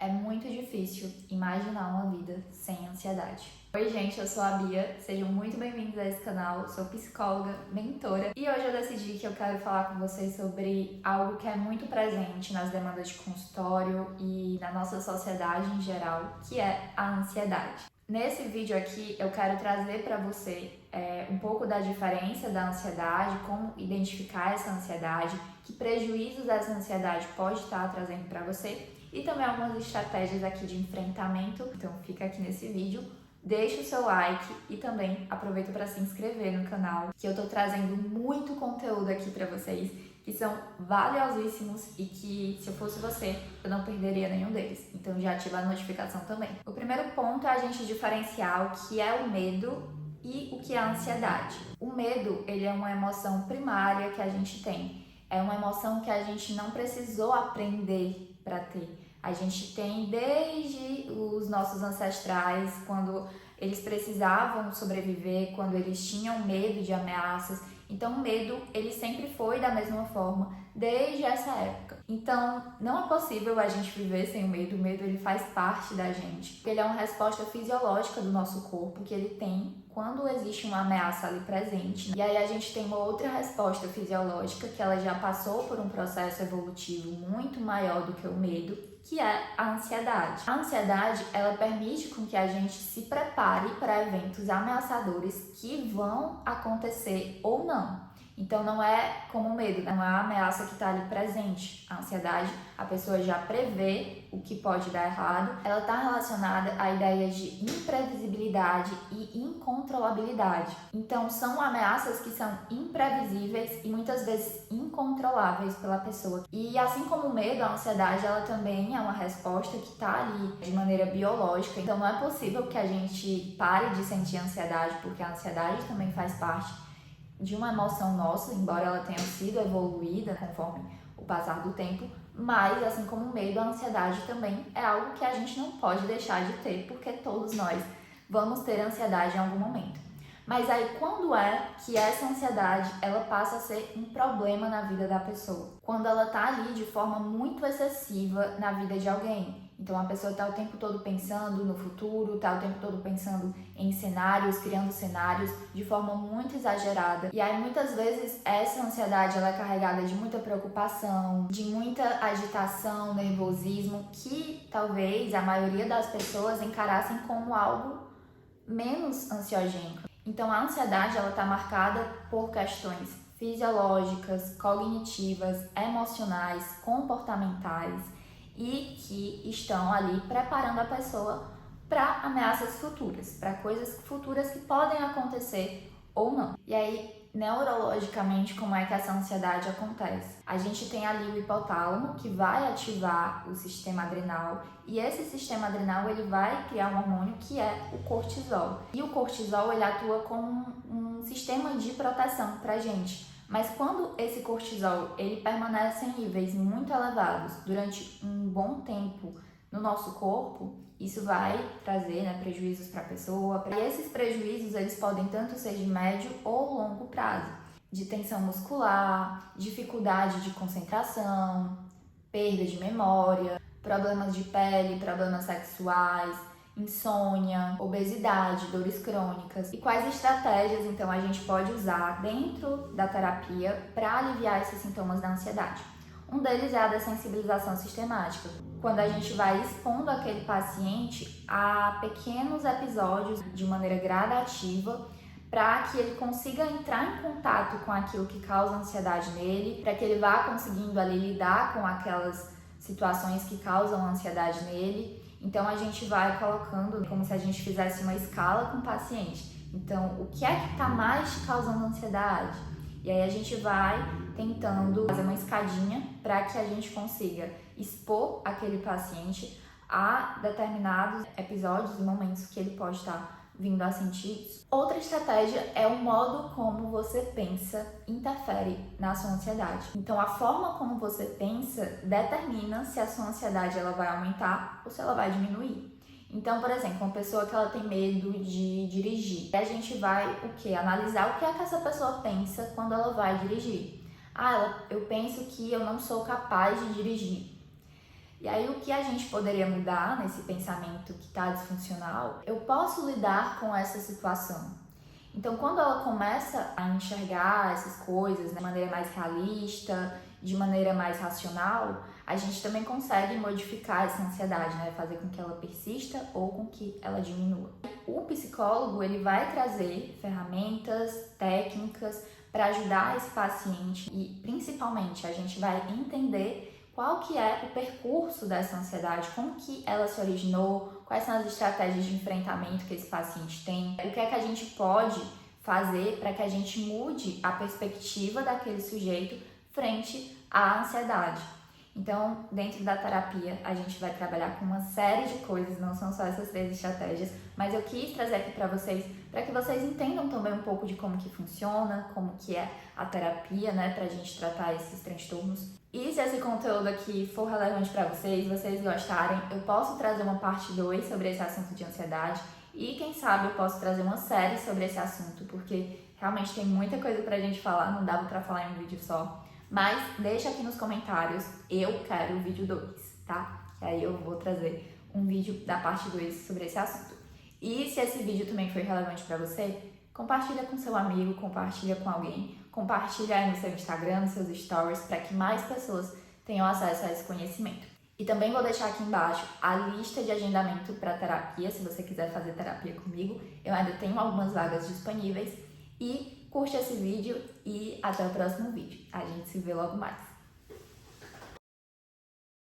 É muito difícil imaginar uma vida sem ansiedade. Oi gente, eu sou a Bia, sejam muito bem-vindos a esse canal, sou psicóloga, mentora e hoje eu decidi que eu quero falar com vocês sobre algo que é muito presente nas demandas de consultório e na nossa sociedade em geral, que é a ansiedade. Nesse vídeo aqui eu quero trazer para você um pouco da diferença da ansiedade, como identificar essa ansiedade, que prejuízos essa ansiedade pode estar trazendo para você e também algumas estratégias aqui de enfrentamento. Então fica aqui nesse vídeo, deixa o seu like e também aproveita para se inscrever no canal, que eu tô trazendo muito conteúdo aqui para vocês, que são valiosíssimos e que, se eu fosse você, eu não perderia nenhum deles. Então já ativa a notificação também. O primeiro ponto é a gente diferenciar o que é o medo e o que é a ansiedade. O medo, ele é uma emoção primária que a gente tem. É uma emoção que a gente não precisou aprender para ter. A gente tem desde os nossos ancestrais, quando eles precisavam sobreviver, quando eles tinham medo de ameaças. Então o medo, ele sempre foi da mesma forma, desde essa época. Então não é possível a gente viver sem o medo ele faz parte da gente. Ele é uma resposta fisiológica do nosso corpo que ele tem quando existe uma ameaça ali presente. E aí a gente tem uma outra resposta fisiológica que ela já passou por um processo evolutivo muito maior do que o medo, que é a ansiedade. A ansiedade, ela permite com que a gente se prepare para eventos ameaçadores que vão acontecer ou não. Então não é como o medo, não é a ameaça que está ali presente. A ansiedade, a pessoa já prevê o que pode dar errado. Ela está relacionada à ideia de imprevisibilidade e incontrolabilidade. Então são ameaças que são imprevisíveis e muitas vezes incontroláveis pela pessoa. E assim como o medo, a ansiedade, ela também é uma resposta que está ali de maneira biológica. Então não é possível que a gente pare de sentir ansiedade, porque a ansiedade também faz parte de uma emoção nossa, embora ela tenha sido evoluída conforme o passar do tempo, mas assim como o medo, a ansiedade também é algo que a gente não pode deixar de ter, porque todos nós vamos ter ansiedade em algum momento. Mas aí quando é que essa ansiedade ela passa a ser um problema na vida da pessoa? Quando ela tá ali de forma muito excessiva na vida de alguém. Então a pessoa tá o tempo todo pensando no futuro, tá o tempo todo pensando em cenários, criando cenários de forma muito exagerada. E aí muitas vezes essa ansiedade ela é carregada de muita preocupação, de muita agitação, nervosismo, que talvez a maioria das pessoas encarassem como algo menos ansiogênico. Então a ansiedade ela está marcada por questões fisiológicas, cognitivas, emocionais, comportamentais e que estão ali preparando a pessoa para ameaças futuras, para coisas futuras que podem acontecer ou não. E aí, neurologicamente, como é que essa ansiedade acontece? A gente tem ali o hipotálamo, que vai ativar o sistema adrenal, e esse sistema adrenal ele vai criar um hormônio que é o cortisol. E o cortisol ele atua como um sistema de proteção para a gente. Mas quando esse cortisol ele permanece em níveis muito elevados durante um bom tempo no nosso corpo, isso vai trazer prejuízos para a pessoa. E esses prejuízos eles podem tanto ser de médio ou longo prazo, de tensão muscular, dificuldade de concentração, perda de memória, problemas de pele, problemas sexuais, insônia, obesidade, dores crônicas. E quais estratégias então a gente pode usar dentro da terapia para aliviar esses sintomas da ansiedade? Um deles é a dessensibilização sistemática, quando a gente vai expondo aquele paciente a pequenos episódios de maneira gradativa para que ele consiga entrar em contato com aquilo que causa ansiedade nele, para que ele vá conseguindo ali lidar com aquelas situações que causam ansiedade nele. Então a gente vai colocando como se a gente fizesse uma escala com o paciente. Então, o que é que está mais te causando ansiedade? E aí a gente vai tentando fazer uma escadinha para que a gente consiga expor aquele paciente a determinados episódios e momentos que ele pode estar vindo a sentir isso. Outra estratégia é o modo como você pensa interfere na sua ansiedade. Então a forma como você pensa determina se a sua ansiedade ela vai aumentar ou se ela vai diminuir. Então, por exemplo, uma pessoa que ela tem medo de dirigir, a gente vai analisar o que é que essa pessoa pensa quando ela vai dirigir. Eu penso que eu não sou capaz de dirigir. E aí, o que a gente poderia mudar nesse pensamento que está disfuncional? Eu posso lidar com essa situação. Então, quando ela começa a enxergar essas coisas de maneira mais realista, de maneira mais racional, a gente também consegue modificar essa ansiedade, né? Fazer com que ela persista ou com que ela diminua. O psicólogo, ele vai trazer ferramentas, técnicas para ajudar esse paciente e, principalmente, a gente vai entender qual que é o percurso dessa ansiedade, como que ela se originou, quais são as estratégias de enfrentamento que esse paciente tem, o que é que a gente pode fazer para que a gente mude a perspectiva daquele sujeito frente à ansiedade. Então, dentro da terapia, a gente vai trabalhar com uma série de coisas, não são só essas 3 estratégias, mas eu quis trazer aqui para que vocês entendam também um pouco de como que funciona, como que é a terapia, né, pra gente tratar esses transtornos. E se esse conteúdo aqui for relevante para vocês gostarem, eu posso trazer uma parte 2 sobre esse assunto de ansiedade e quem sabe eu posso trazer uma série sobre esse assunto, porque realmente tem muita coisa pra gente falar, não dava pra falar em um vídeo só. Mas deixa aqui nos comentários, eu quero o vídeo 2, tá? E aí eu vou trazer um vídeo da parte 2 sobre esse assunto. E se esse vídeo também foi relevante para você, compartilha com seu amigo, compartilha com alguém, compartilha aí no seu Instagram, nos seus stories, para que mais pessoas tenham acesso a esse conhecimento. E também vou deixar aqui embaixo a lista de agendamento para terapia, se você quiser fazer terapia comigo. Eu ainda tenho algumas vagas disponíveis. E curte esse vídeo e até o próximo vídeo. A gente se vê logo mais.